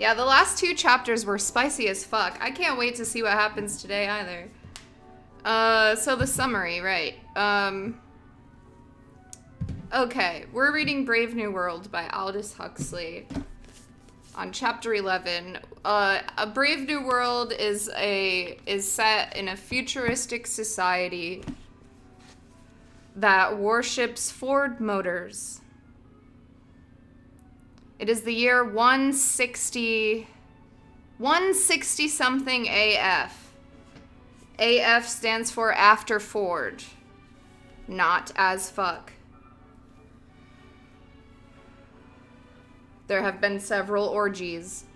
Yeah, the last 2 chapters were spicy as fuck. I can't wait to see what happens today either. So the summary, right. Okay, we're reading Brave New World by Aldous Huxley. On chapter 11, A Brave New World is set in a futuristic society that worships Ford Motors. It is the year 160 something AF. AF stands for after Ford, not as fuck. There have been several orgies.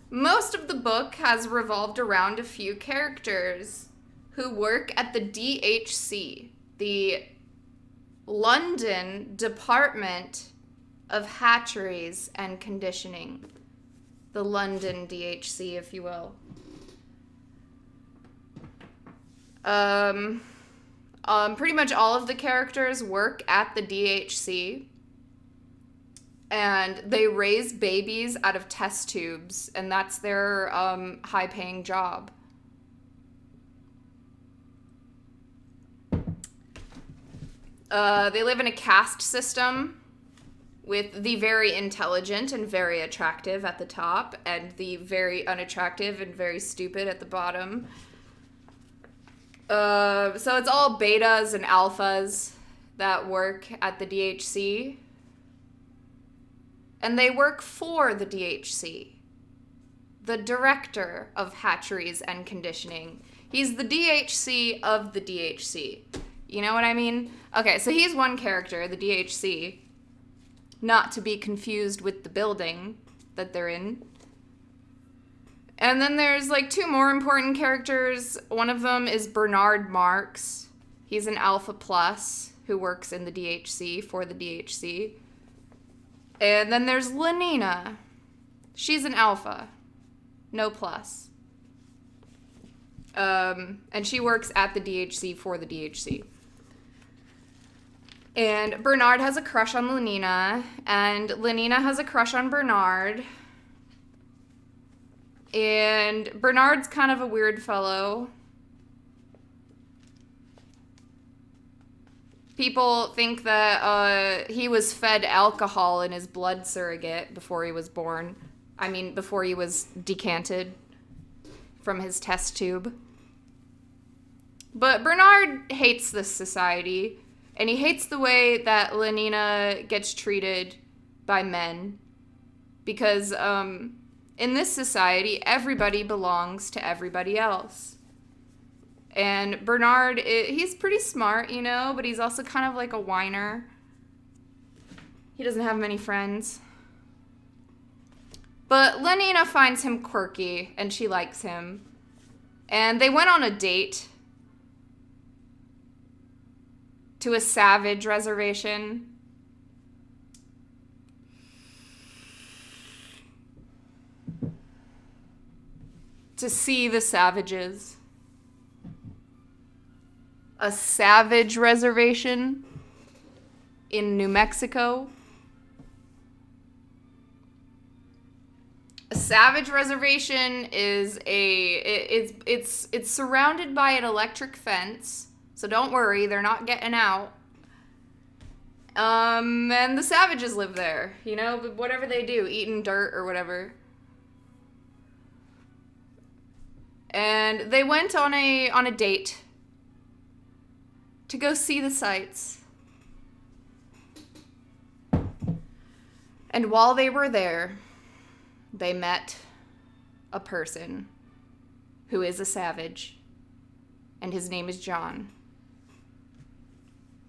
Most of the book has revolved around a few characters who work at the DHC, the London Department of Hatcheries and Conditioning. The London DHC, if you will. Pretty much all of the characters work at the DHC. And they raise babies out of test tubes, and that's their high-paying job. They live in a caste system with the very intelligent and very attractive at the top, and the very unattractive and very stupid at the bottom. So it's all betas and alphas that work at the DHC. And they work for the DHC, the Director of Hatcheries and Conditioning. He's the DHC of the DHC. You know what I mean? Okay, so he's one character, the DHC, not to be confused with the building that they're in. And then there's like 2 more important characters. One of them is Bernard Marks. He's an Alpha Plus who works in the DHC for the DHC. And then there's Lenina. She's an Alpha. No plus. And she works at the DHC for the DHC. And Bernard has a crush on Lenina. And Lenina has a crush on Bernard. And Bernard's kind of a weird fellow. People think that he was fed alcohol in his blood surrogate before he was born. I mean, before he was decanted from his test tube. But Bernard hates this society, and he hates the way that Lenina gets treated by men. Because in this society, everybody belongs to everybody else. And Bernard, he's pretty smart, you know, but he's also kind of like a whiner. He doesn't have many friends. But Lenina finds him quirky, and she likes him. And they went on a date to a savage reservation. To see the savages. A savage reservation in New Mexico. A savage reservation is it's surrounded by an electric fence, so don't worry, they're not getting out. And the savages live there, you know, whatever they do, eating dirt or whatever. And they went on a date to go see the sights. And while they were there, they met a person who is a savage, and his name is John.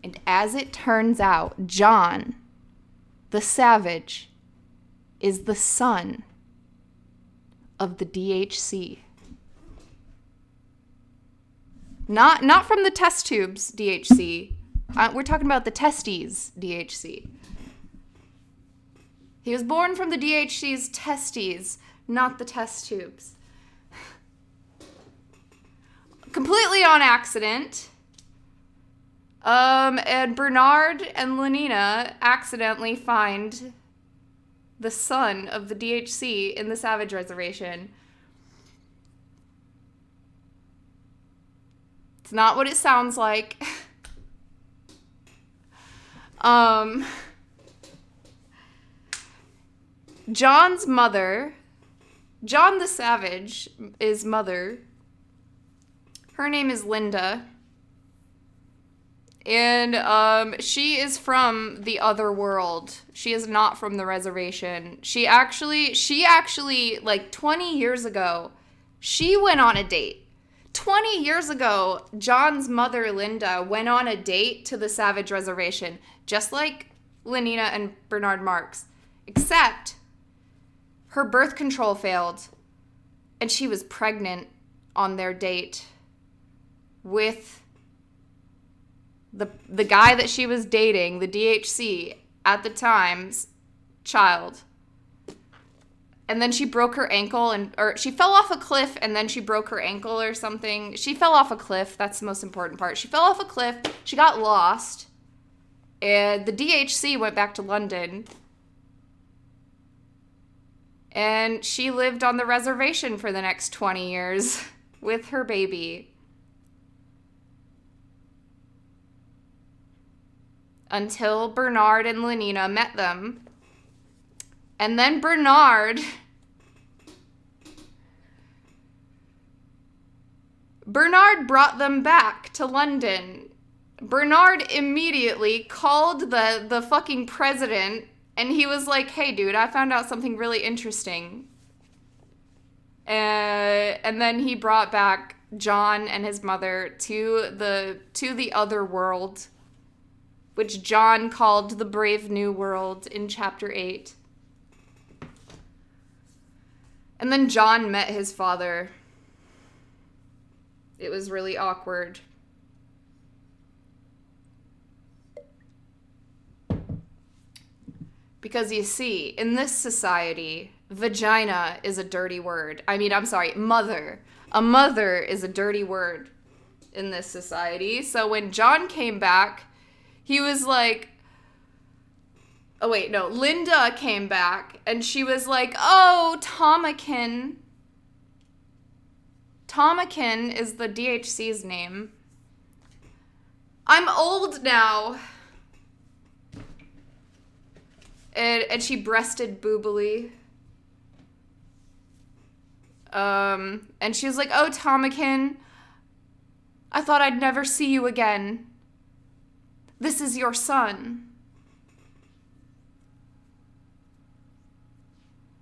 And as it turns out, John, the savage, is the son of the DHC. Not from the test tubes DHC. We're talking about the testes DHC. He was born from the DHC's testes, not the test tubes. completely on accident. And Bernard and Lenina accidentally find the son of the DHC in the Savage Reservation. It's not what it sounds like. John's mother, John the Savage, is mother. Her name is Linda. And she is from the other world. She is not from the reservation. She actually, like 20 years ago, she went on a date. 20 years ago, John's mother, Linda, went on a date to the Savage Reservation, just like Lenina and Bernard Marx. Except her birth control failed, and she was pregnant on their date with the guy that she was dating, the DHC, at the time's child. And then she broke her ankle, or she fell off a cliff, and then she broke her ankle or something. She fell off a cliff. That's the most important part. She fell off a cliff. She got lost. And the DHC went back to London. And she lived on the reservation for the next 20 years with her baby. Until Bernard and Lenina met them. And then Bernard brought them back to London. Bernard immediately called the fucking president, and he was like, hey, dude, I found out something really interesting. And then he brought back John and his mother to the other world, which John called the Brave New World in chapter 8. And then John met his father. It was really awkward. Because you see, in this society, vagina is a dirty word. Mother. A mother is a dirty word in this society. So when John came back, he was like, Linda came back, and she was like, oh, Tomakin. Tomakin is the DHC's name. I'm old now. And she breasted boobily. And she was like, oh, Tomakin, I thought I'd never see you again. This is your son.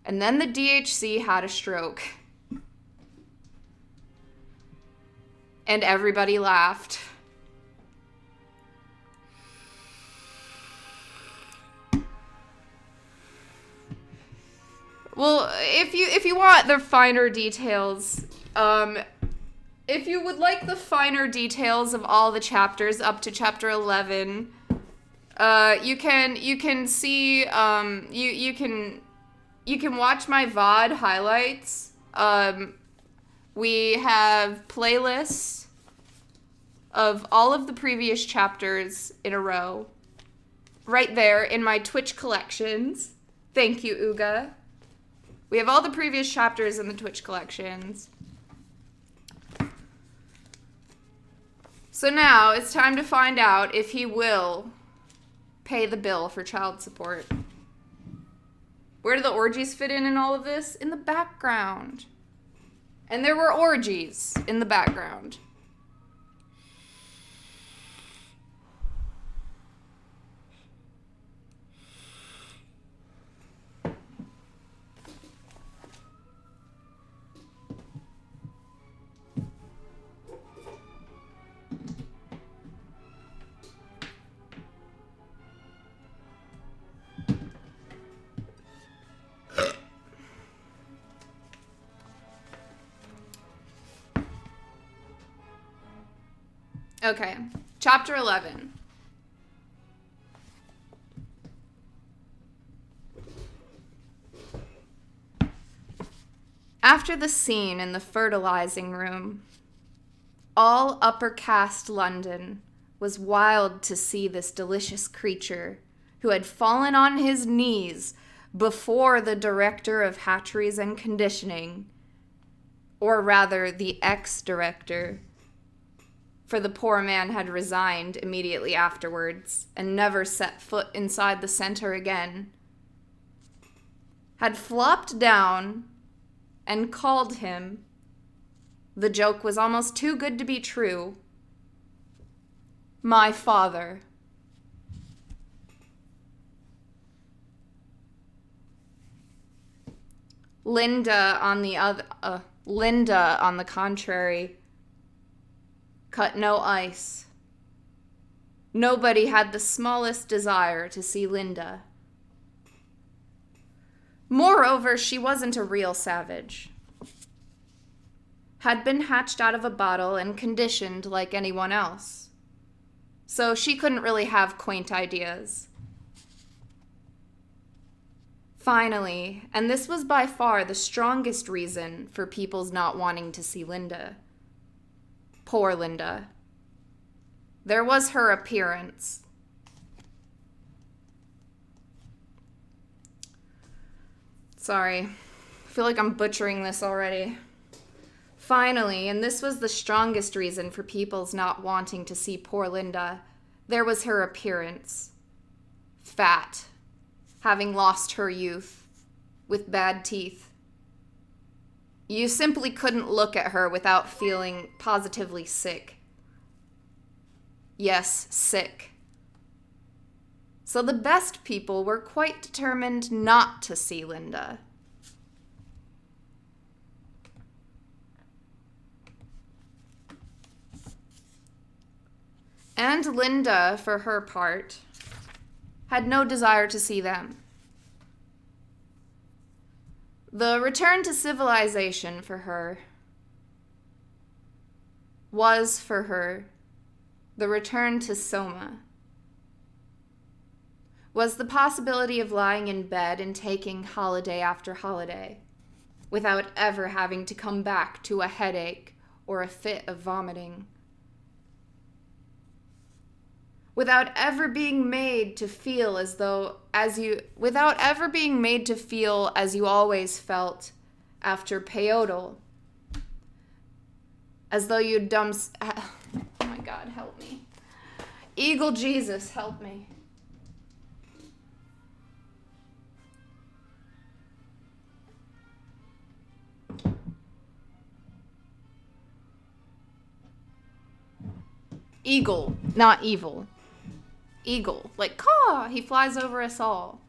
And then the DHC had a stroke. And everybody laughed. Well, if you want the finer details, if you would like the finer details of all the chapters up to chapter 11, you can see you can watch my VOD highlights. We have playlists of all of the previous chapters in a row. Right there in my Twitch collections. Thank you, Uga. We have all the previous chapters in the Twitch collections. So now it's time to find out if he will pay the bill for child support. Where do the orgies fit in all of this? In the background. And there were orgies in the background. Okay, chapter 11. After the scene in the fertilizing room, All upper caste London was wild to see this delicious creature who had fallen on his knees before the director of hatcheries and conditioning, or rather the ex-director, for the poor man had resigned immediately afterwards and never set foot inside the center again, had flopped down and called him, the joke was almost too good to be true, my father. Linda, on the contrary, cut no ice. Nobody had the smallest desire to see Linda. Moreover, she wasn't a real savage. Had been hatched out of a bottle and conditioned like anyone else. So she couldn't really have quaint ideas. Finally, and this was by far the strongest reason for people's not wanting to see Linda. Poor Linda. There was her appearance. Sorry, I feel like I'm butchering this already. Finally, and this was the strongest reason for people's not wanting to see poor Linda, there was her appearance. Fat, having lost her youth, with bad teeth. You simply couldn't look at her without feeling positively sick. Yes, sick. So the best people were quite determined not to see Linda. And Linda, for her part, had no desire to see them. The return to civilization for her was, for her, the return to Soma. Was the possibility of lying in bed and taking holiday after holiday without ever having to come back to a headache or a fit of vomiting. Without ever being made to feel as you always felt after Peyote. As though you'd oh my God, help me. Eagle Jesus, help me. Eagle, not evil. Eagle, like caw, he flies over us all.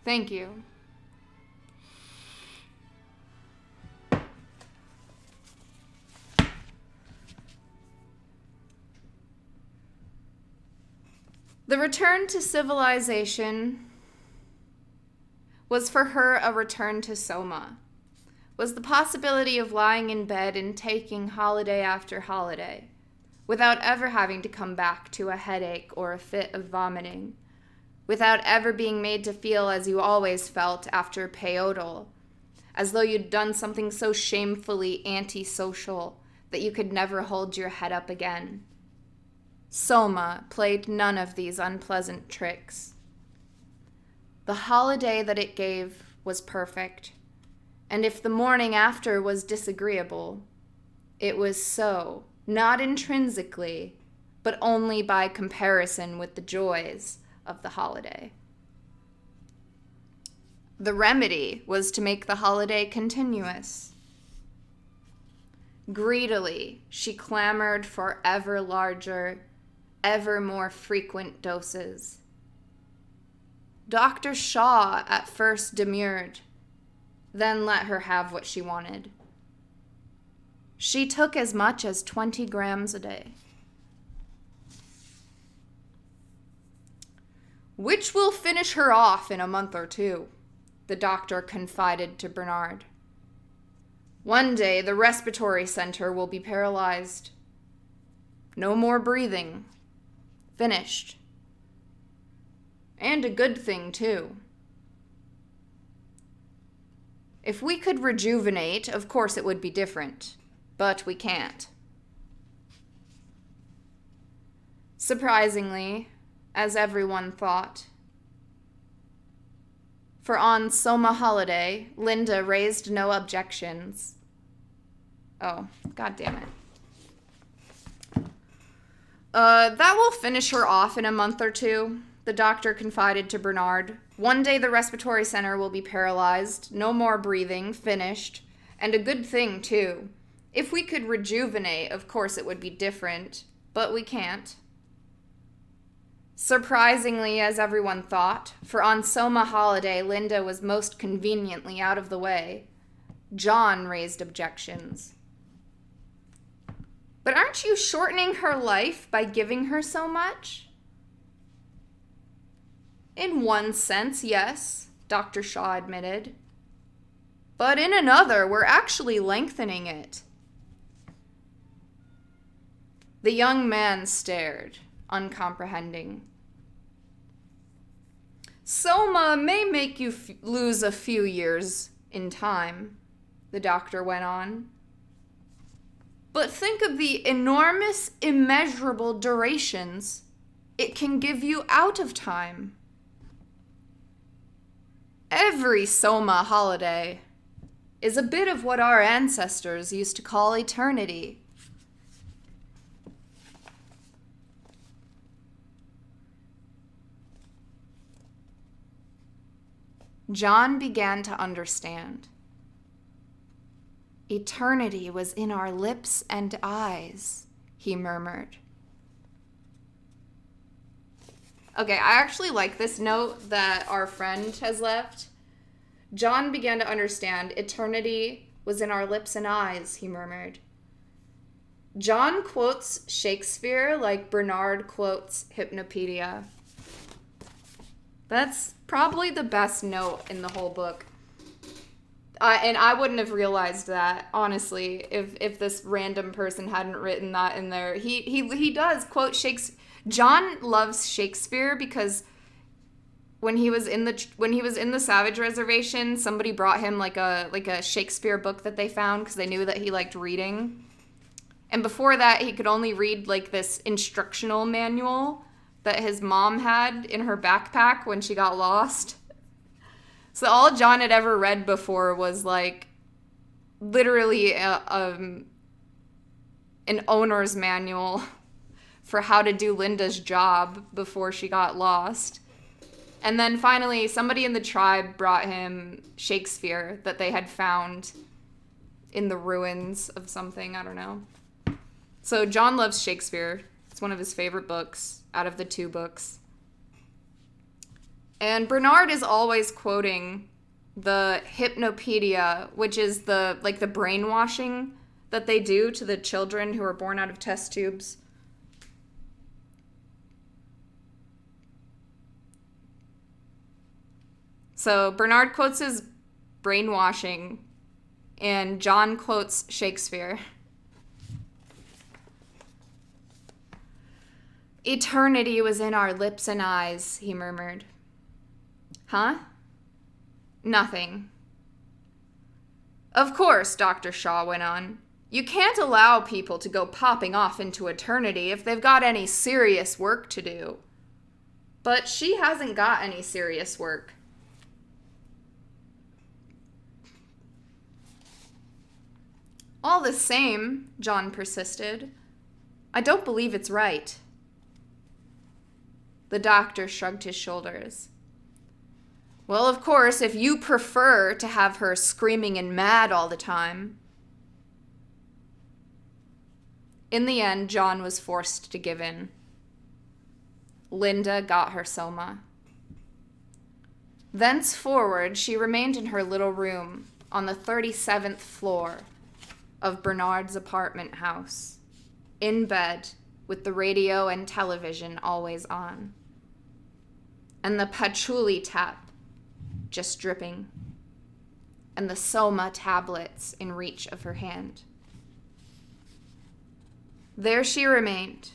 Thank you. The return to civilization was for her a return to Soma, was the possibility of lying in bed and taking holiday after holiday, without ever having to come back to a headache or a fit of vomiting, without ever being made to feel as you always felt after Peyote, as though you'd done something so shamefully antisocial that you could never hold your head up again. Soma played none of these unpleasant tricks. The holiday that it gave was perfect, and if the morning after was disagreeable, it was so, not intrinsically, but only by comparison with the joys of the holiday. The remedy was to make the holiday continuous. Greedily, she clamored for ever larger, ever more frequent doses. Dr. Shaw at first demurred, then let her have what she wanted. She took as much as 20 grams a day. Which will finish her off in a month or two, the doctor confided to Bernard. One day, the respiratory center will be paralyzed. No more breathing. Finished. And a good thing, too. If we could rejuvenate, of course it would be different. But we can't. Surprisingly, as everyone thought. For on Soma holiday, Linda raised no objections. Oh, god damn it. That will finish her off in a month or two, the doctor confided to Bernard. One day the respiratory center will be paralyzed, no more breathing, finished, and a good thing, too. If we could rejuvenate, of course it would be different, but we can't. Surprisingly, as everyone thought, for on Soma holiday, Linda was most conveniently out of the way. John raised objections. But aren't you shortening her life by giving her so much? In one sense, yes, Dr. Shaw admitted. But in another, we're actually lengthening it. The young man stared, uncomprehending. Soma may make you lose a few years in time, the doctor went on. But think of the enormous, immeasurable durations it can give you out of time. Every Soma holiday is a bit of what our ancestors used to call eternity. John began to understand. Eternity was in our lips and eyes, he murmured. Okay, I actually like this note that our friend has left. John began to understand. Eternity was in our lips and eyes, he murmured. John quotes Shakespeare like Bernard quotes Hypnopedia. That's probably the best note in the whole book. And I wouldn't have realized that, honestly, if this random person hadn't written that in there. He does quote Shakespeare. John loves Shakespeare because when he was in the Savage Reservation, somebody brought him like a Shakespeare book that they found because they knew that he liked reading. And before that, he could only read like this instructional manual that his mom had in her backpack when she got lost. So all John had ever read before was like literally an owner's manual for how to do Linda's job before she got lost. And then finally somebody in the tribe brought him Shakespeare that they had found in the ruins of something, I don't know. So John loves Shakespeare. It's one of his favorite books out of the two books. And Bernard is always quoting the Hypnopedia, which is the brainwashing that they do to the children who are born out of test tubes. So Bernard quotes his brainwashing, and John quotes Shakespeare. Eternity was in our lips and eyes, he murmured. Huh? Nothing. Of course, Dr. Shaw went on. You can't allow people to go popping off into eternity if they've got any serious work to do. But she hasn't got any serious work. All the same, John persisted, I don't believe it's right. The doctor shrugged his shoulders. Well, of course, if you prefer to have her screaming and mad all the time. In the end, John was forced to give in. Linda got her Soma. Thenceforward, she remained in her little room on the 37th floor of Bernard's apartment house, in bed with the radio and television always on, and the patchouli tap just dripping. and the Soma tablets in reach of her hand. There she remained,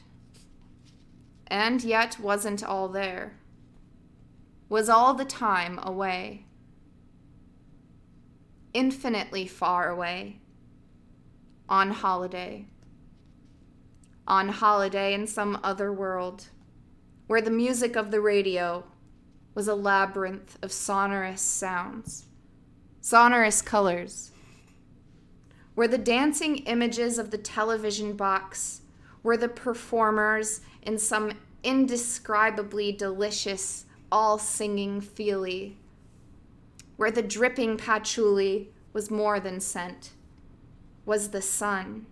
and yet wasn't all there, was all the time away, infinitely far away, on holiday in some other world, where the music of the radio was a labyrinth of sonorous sounds, sonorous colors, where the dancing images of the television box were the performers in some indescribably delicious, all-singing feelie, where the dripping patchouli was more than scent, was the sun,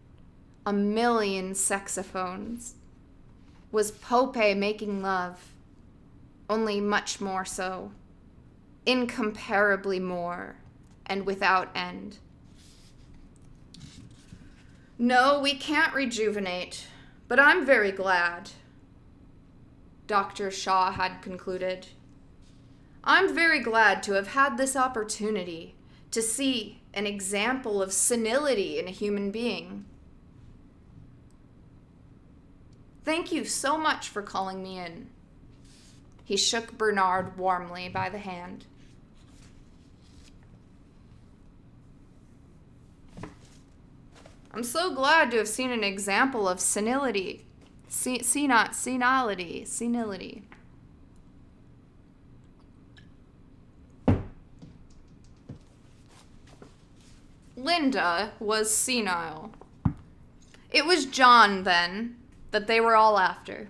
a million saxophones, was Pope making love, only much more so, incomparably more, and without end. No, we can't rejuvenate, but I'm very glad, Dr. Shaw had concluded. I'm very glad to have had this opportunity to see an example of senility in a human being. Thank you so much for calling me in. He shook Bernard warmly by the hand. I'm so glad to have seen an example of senility. Senility. Linda was senile. It was John, then, that they were all after.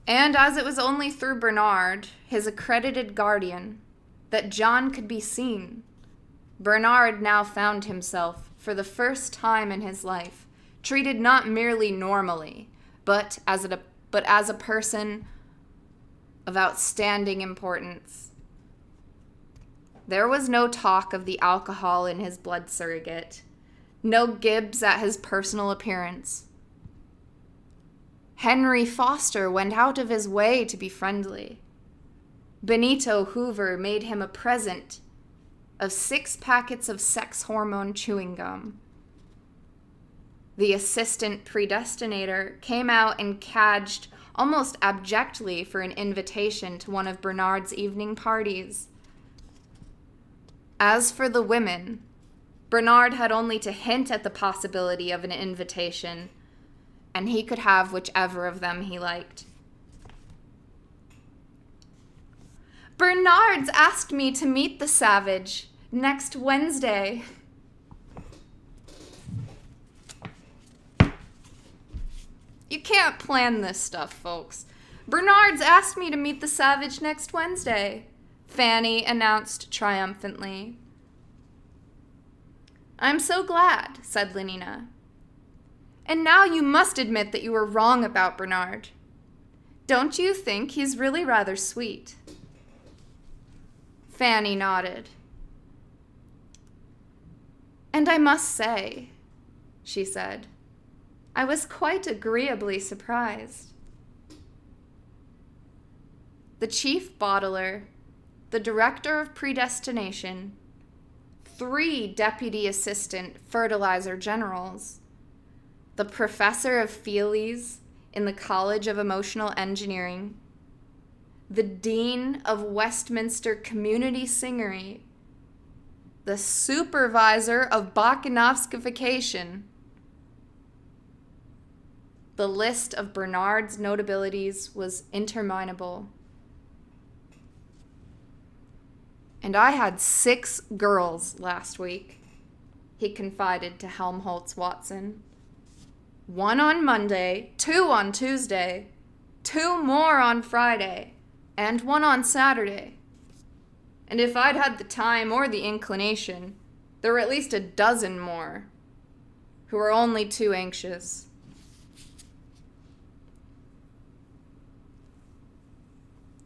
And as it was only through Bernard, his accredited guardian, that John could be seen, Bernard now found himself, for the first time in his life, treated not merely normally, but as a person of outstanding importance. There was no talk of the alcohol in his blood surrogate, no gibs at his personal appearance. Henry Foster went out of his way to be friendly. Benito Hoover made him a present of 6 packets of sex hormone chewing gum. The assistant predestinator came out and cadged almost abjectly for an invitation to one of Bernard's evening parties. As for the women, Bernard had only to hint at the possibility of an invitation, and he could have whichever of them he liked. Bernard's asked me to meet the savage next Wednesday. You can't plan this stuff, folks. Bernard's asked me to meet the savage next Wednesday, Fanny announced triumphantly. I'm so glad, said Lenina. And now you must admit that you were wrong about Bernard. Don't you think he's really rather sweet? Fanny nodded. And I must say, she said, I was quite agreeably surprised. The chief bottler, the director of predestination, 3 deputy assistant fertilizer generals, the professor of feelies in the College of Emotional Engineering, the dean of Westminster Community Singery, the supervisor of Bacchanalification. The list of Bernard's notabilities was interminable. And I had 6 girls last week, he confided to Helmholtz Watson. 1 on Monday, 2 on Tuesday, 2 more on Friday, and 1 on Saturday. And if I'd had the time or the inclination, there were at least a dozen more who were only too anxious.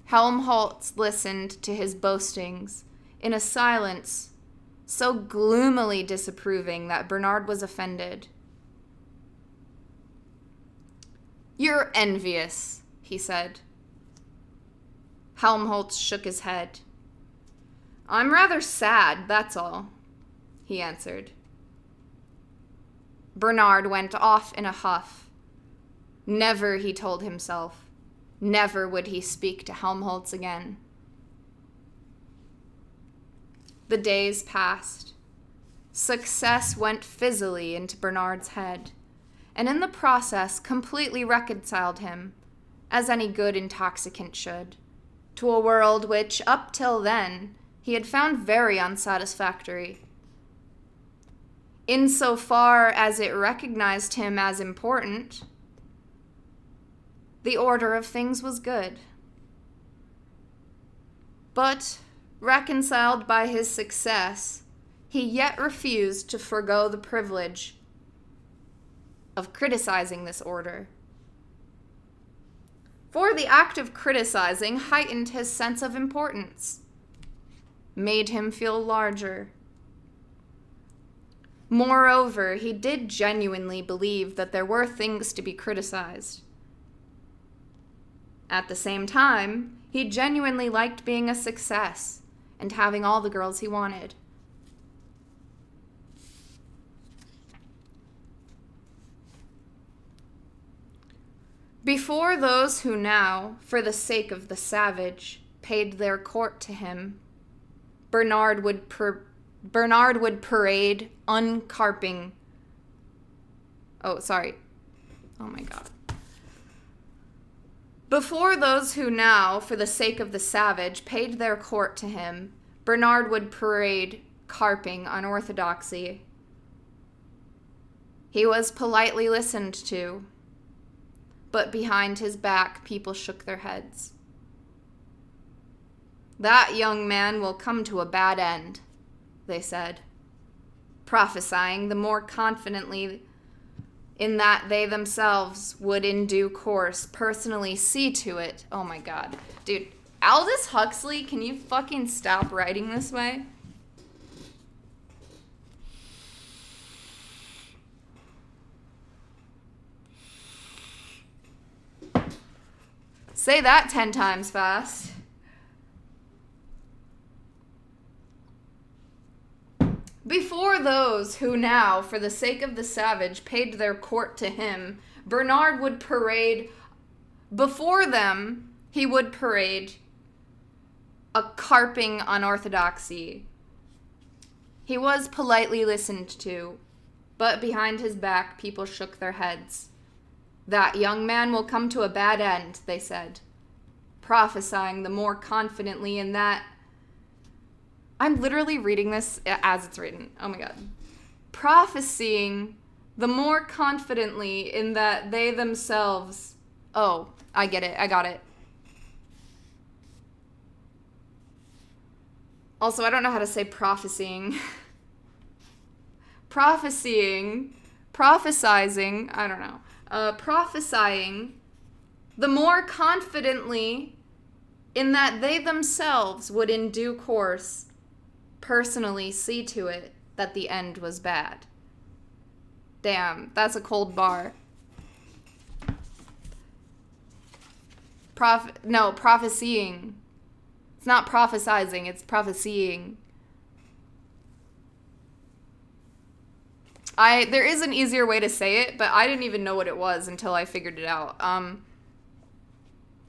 Helmholtz listened to his boastings in a silence so gloomily disapproving that Bernard was offended. You're envious, he said. Helmholtz shook his head. I'm rather sad, that's all, he answered. Bernard went off in a huff. Never, he told himself, never would he speak to Helmholtz again. The days passed. Success went fizzily into Bernard's head, and in the process completely reconciled him, as any good intoxicant should, to a world which, up till then, he had found very unsatisfactory. Insofar as it recognized him as important, the order of things was good. But, reconciled by his success, he yet refused to forego the privilege of criticizing this order. For the act of criticizing heightened his sense of importance, made him feel larger. Moreover, he did genuinely believe that there were things to be criticized. At the same time, he genuinely liked being a success and having all the girls he wanted. Before those who now, for the sake of the savage, paid their court to him, Bernard would parade uncarping. Oh my God. Before those who now, for the sake of the savage, paid their court to him, Bernard would parade carping unorthodoxy. He was politely listened to, but behind his back people shook their heads. That young man will come to a bad end, they said, prophesying the more confidently in that they themselves would in due course personally see to it. Oh my God. Dude, Aldous Huxley, can you fucking stop writing this way? Say that 10 times fast. Before those who now, for the sake of the savage, paid their court to him, Bernard would parade, before them, he would parade a carping unorthodoxy. He was politely listened to, but behind his back people shook their heads. That young man will come to a bad end, they said, prophesying the more confidently in that. I'm literally reading this as it's written. Oh my God. Prophesying the more confidently in that they themselves. Oh, I get it. I got it. Also, I don't know how to say prophesying. Prophesying, prophesizing, I don't know. Prophesying the more confidently in that they themselves would in due course personally see to it that the end was bad. Damn, that's a cold bar. Prophesying. It's not prophesizing, it's prophesying. There is an easier way to say it, but I didn't even know what it was until I figured it out.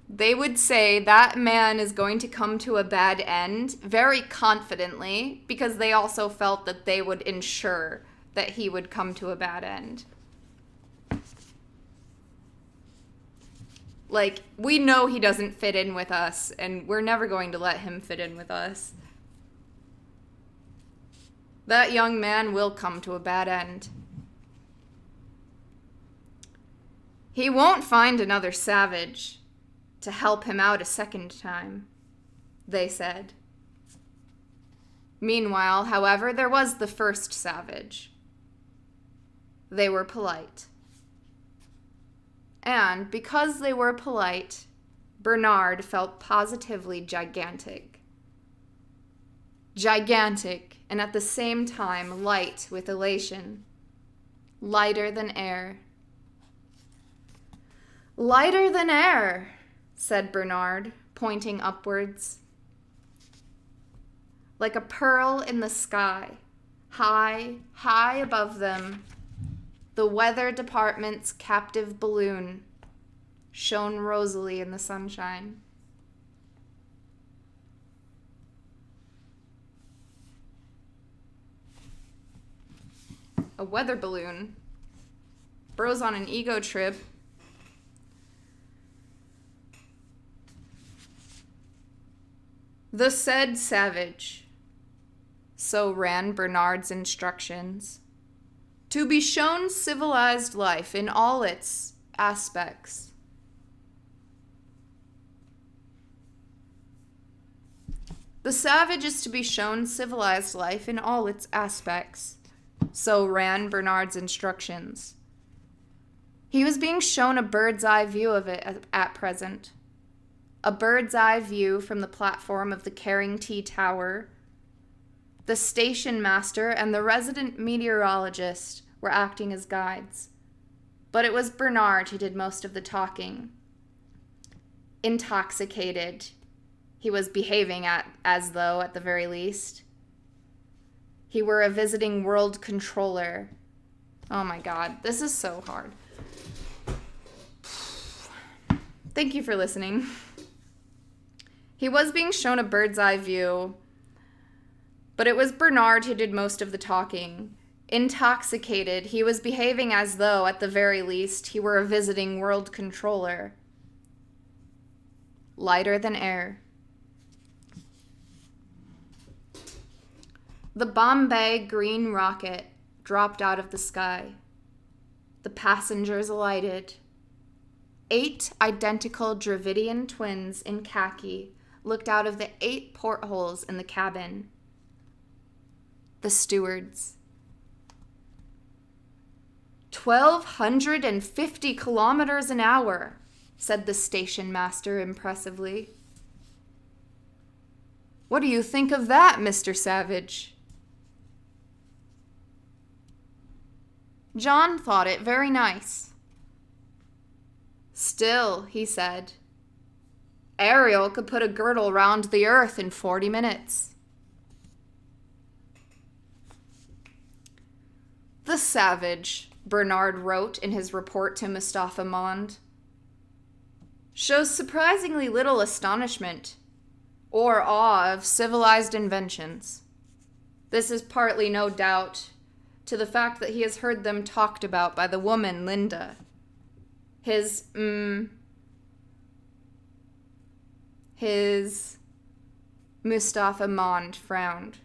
They would say that man is going to come to a bad end very confidently because they also felt that they would ensure that he would come to a bad end. Like, we know he doesn't fit in with us, and we're never going to let him fit in with us. That young man will come to a bad end. He won't find another savage to help him out a second time, they said. Meanwhile, however, there was the first savage. They were polite. And because they were polite, Bernard felt positively gigantic. Gigantic, and at the same time light with elation. Lighter than air. Lighter than air, said Bernard, pointing upwards. Like a pearl in the sky, high, high above them, the weather department's captive balloon shone rosily in the sunshine. A weather balloon. Bro's on an ego trip. The said savage, so ran Bernard's instructions, to be shown civilized life in all its aspects. The savage is to be shown civilized life in all its aspects, so ran Bernard's instructions. He was being shown a bird's eye view of it at present. A bird's eye view from the platform of the Carrington Tower. The station master and the resident meteorologist were acting as guides, but it was Bernard who did most of the talking. Intoxicated, he was behaving as though, at the very least, he were a visiting world controller. Oh my God, this is so hard. Thank you for listening. He was being shown a bird's eye view, but it was Bernard who did most of the talking. Intoxicated, he was behaving as though, at the very least, he were a visiting world controller. Lighter than air. The Bombay green rocket dropped out of the sky. The passengers alighted. 8 identical Dravidian twins in khaki looked out of the 8 portholes in the cabin. The stewards. 1,250 kilometers an hour, said the station master impressively. What do you think of that, Mr. Savage? John thought it very nice. Still, he said, Ariel could put a girdle round the earth in 40 minutes. The Savage, Bernard wrote in his report to Mustafa Mond, shows surprisingly little astonishment or awe of civilized inventions. This is partly, no doubt, to the fact that he has heard them talked about by the woman, Linda. His Mustafa Mond frowned.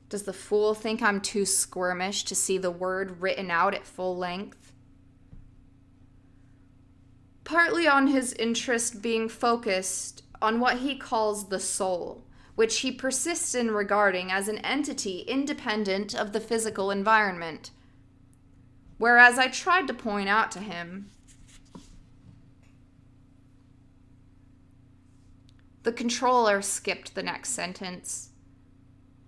Does the fool think I'm too squirmish to see the word written out at full length? Partly on his interest being focused on what he calls the soul, which he persists in regarding as an entity independent of the physical environment. Whereas I tried to point out to him, the controller skipped the next sentence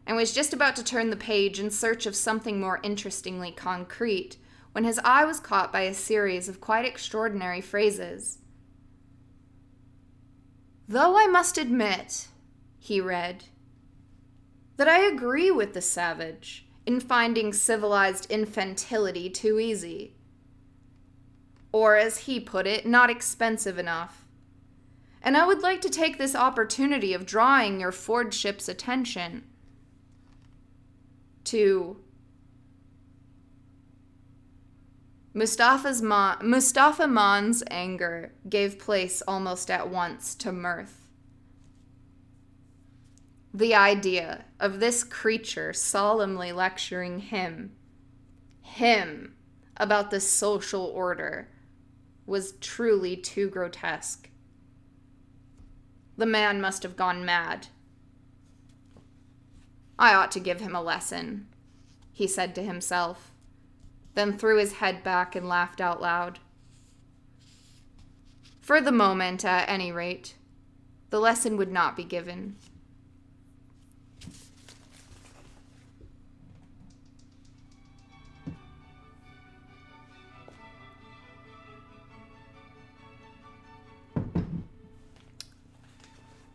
and was just about to turn the page in search of something more interestingly concrete when his eye was caught by a series of quite extraordinary phrases. Though I must admit, he read, that I agree with the Savage in finding civilized infantility too easy. Or, as he put it, not expensive enough. And I would like to take this opportunity of drawing your Fordship's attention to Mustafa Mond's anger gave place almost at once to mirth. The idea of this creature solemnly lecturing him, about the social order, was truly too grotesque. The man must have gone mad. I ought to give him a lesson, he said to himself, then threw his head back and laughed out loud. For the moment, at any rate, the lesson would not be given.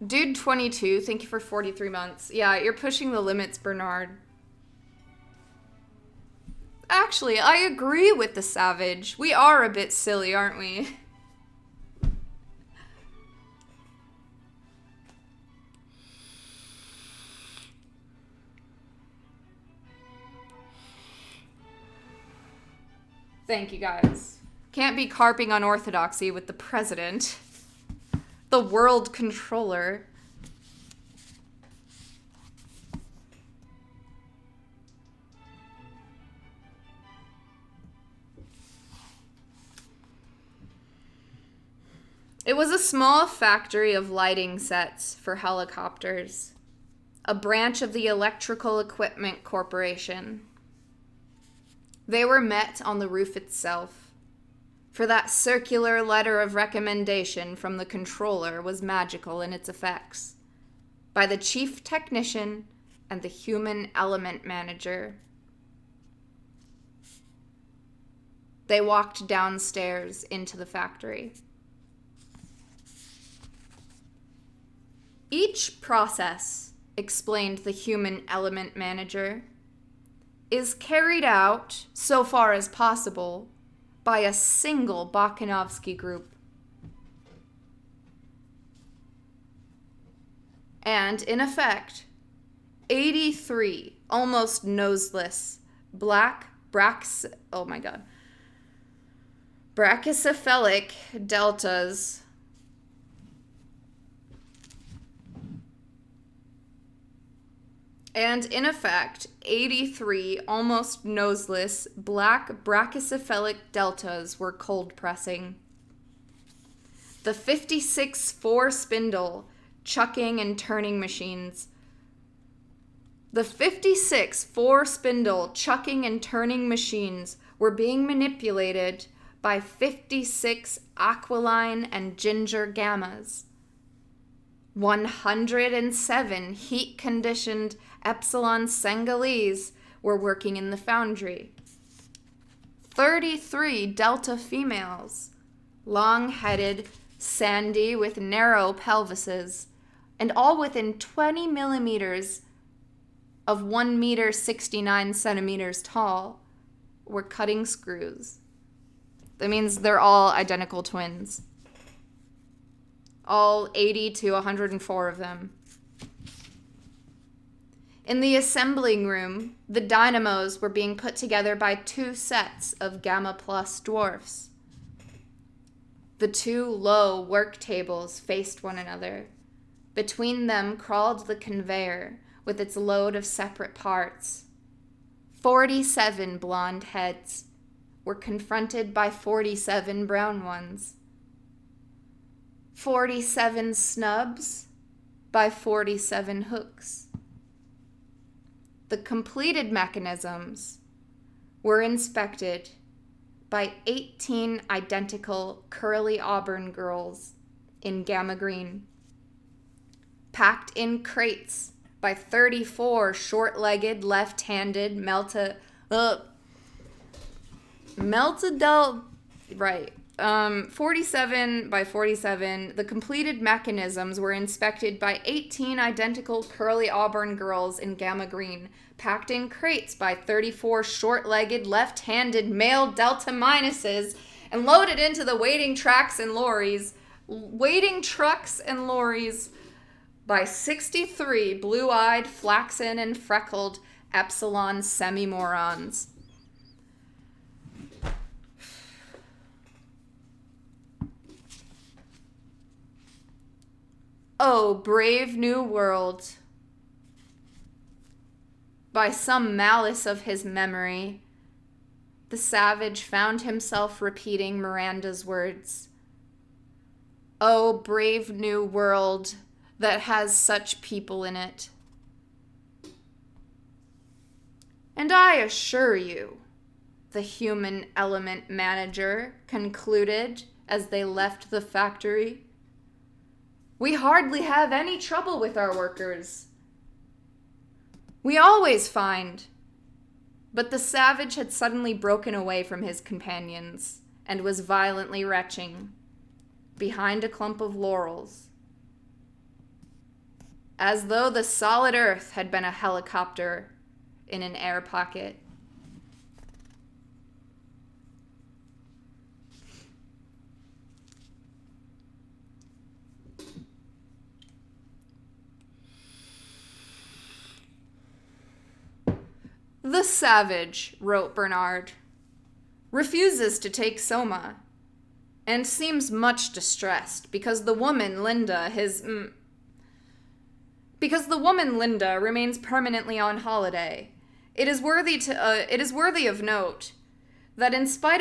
Dude 22, thank you for 43 months. Yeah, you're pushing the limits, Bernard. Actually, I agree with the Savage. We are a bit silly, aren't we? Thank you, guys. Can't be carping on orthodoxy with the president. The world controller. It was a small factory of lighting sets for helicopters, a branch of the Electrical Equipment Corporation. They were met on the roof itself, for that circular letter of recommendation from the controller was magical in its effects, by the chief technician and the human element manager. They walked downstairs into the factory. Each process, explained the human element manager, is carried out, so far as possible, by a single Bakhanovsky group. And, in effect, 83 almost noseless black brachycephalic deltas and, in effect, 83 almost noseless black brachycephalic deltas were cold pressing. The 56 4-spindle chucking and turning machines. The 56 4-spindle chucking and turning machines were being manipulated by 56 aquiline and ginger gammas. 107 heat-conditioned epsilon Senegalese were working in the foundry. 33 delta females, long-headed, sandy with narrow pelvises, and all within 20 millimeters of 1 meter 69 centimeters tall, were cutting screws. That means they're all identical twins. All 80 to 104 of them. In the assembling room, the dynamos were being put together by 2 sets of Gamma Plus dwarfs. The 2 low work tables faced one another. Between them crawled the conveyor with its load of separate parts. 47 blonde heads were confronted by 47 brown ones. 47 snubs by 47 hooks. The completed mechanisms were inspected by 18 identical curly auburn girls in gamma green, packed in crates by 34 short-legged, left-handed right. 47 by 47, the completed mechanisms were inspected by 18 identical curly auburn girls in gamma green, packed in crates by 34 short-legged, left-handed male delta minuses, and loaded into the waiting trucks and lorries by 63 blue-eyed, flaxen, and freckled epsilon semi-morons. Oh, brave new world. By some malice of his memory, the savage found himself repeating Miranda's words. Oh, brave new world that has such people in it. And I assure you, the human element manager concluded as they left the factory, we hardly have any trouble with our workers. We always find. But the savage had suddenly broken away from his companions and was violently retching behind a clump of laurels. as though the solid earth had been a helicopter in an air pocket. The savage, wrote Bernard, refuses to take Soma, and seems much distressed because the woman Linda, remains permanently on holiday. It is worthy of note that in spite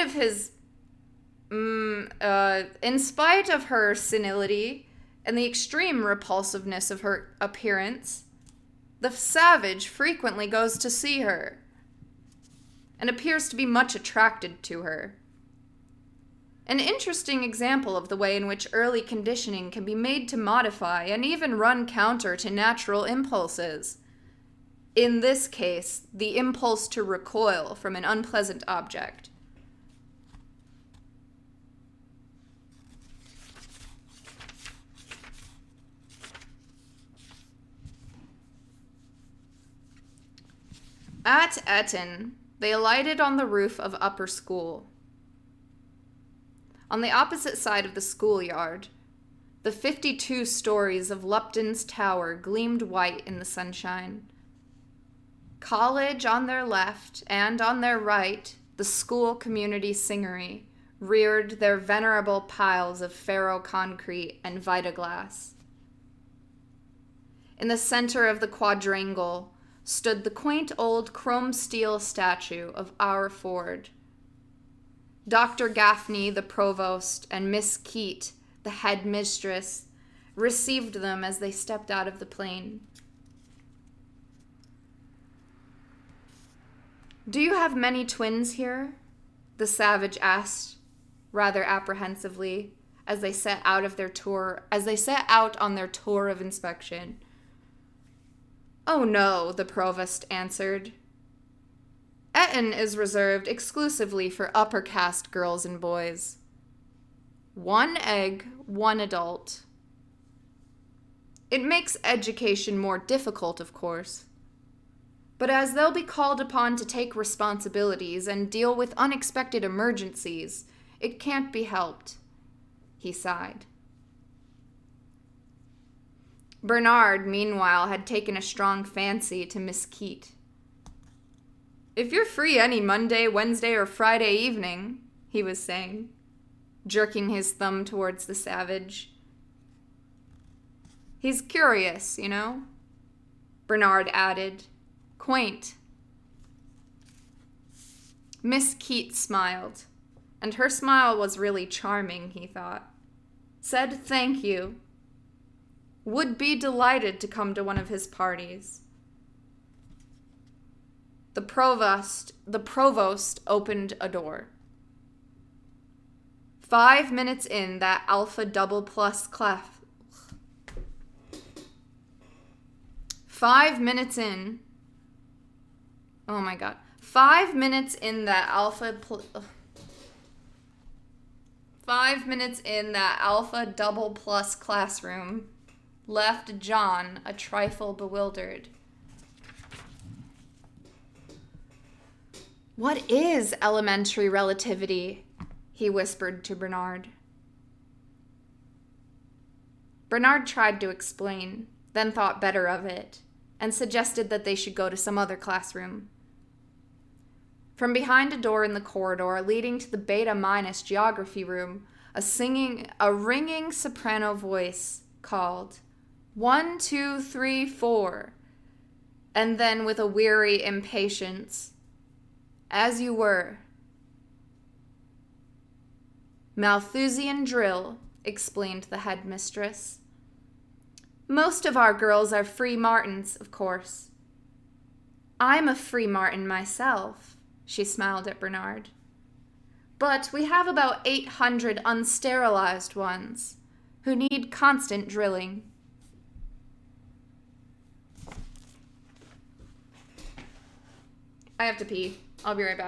of her senility and the extreme repulsiveness of her appearance, the savage frequently goes to see her and appears to be much attracted to her. An interesting example of the way in which early conditioning can be made to modify and even run counter to natural impulses. In this case, the impulse to recoil from an unpleasant object. At Eton, they alighted on the roof of Upper School. On the opposite side of the schoolyard, the 52 stories of Lupton's Tower gleamed white in the sunshine. College on their left, and on their right, the school community singery reared their venerable piles of ferro-concrete and vitaglass. In the center of the quadrangle stood the quaint old chrome steel statue of Our Ford. Dr. Gaffney, the provost, and Miss Keat, the headmistress, received them as they stepped out of the plane. "Do you have many twins here?" the savage asked, rather apprehensively, as they set out on their tour of inspection. "Oh no," the provost answered. "Eton is reserved exclusively for upper caste girls and boys. 1 egg, 1 adult. It makes education more difficult, of course. But as they'll be called upon to take responsibilities and deal with unexpected emergencies, it can't be helped," he sighed. Bernard, meanwhile, had taken a strong fancy to Miss Keat. "If you're free any Monday, Wednesday, or Friday evening," he was saying, jerking his thumb towards the savage. "He's curious, you know," Bernard added. "Quaint." Miss Keat smiled, and her smile was really charming, he thought. Said thank you. Would be delighted to come to one of his parties. The provost opened a door. 5 minutes in, that Alpha Double Plus class. 5 minutes in. Oh my God. 5 minutes in that 5 minutes in that Alpha Double Plus classroom left John a trifle bewildered. "What is elementary relativity?" he whispered to Bernard. Bernard tried to explain, then thought better of it, and suggested that they should go to some other classroom. From behind a door in the corridor leading to the Beta- geography room, a ringing soprano voice called, 1, 2, 3, 4, and then with a weary impatience, "As you were." "Malthusian drill," explained the headmistress. "Most of our girls are free martins, of course. I'm a free martin myself," she smiled at Bernard. "But we have about 800 unsterilized ones who need constant drilling." I have to pee. I'll be right back.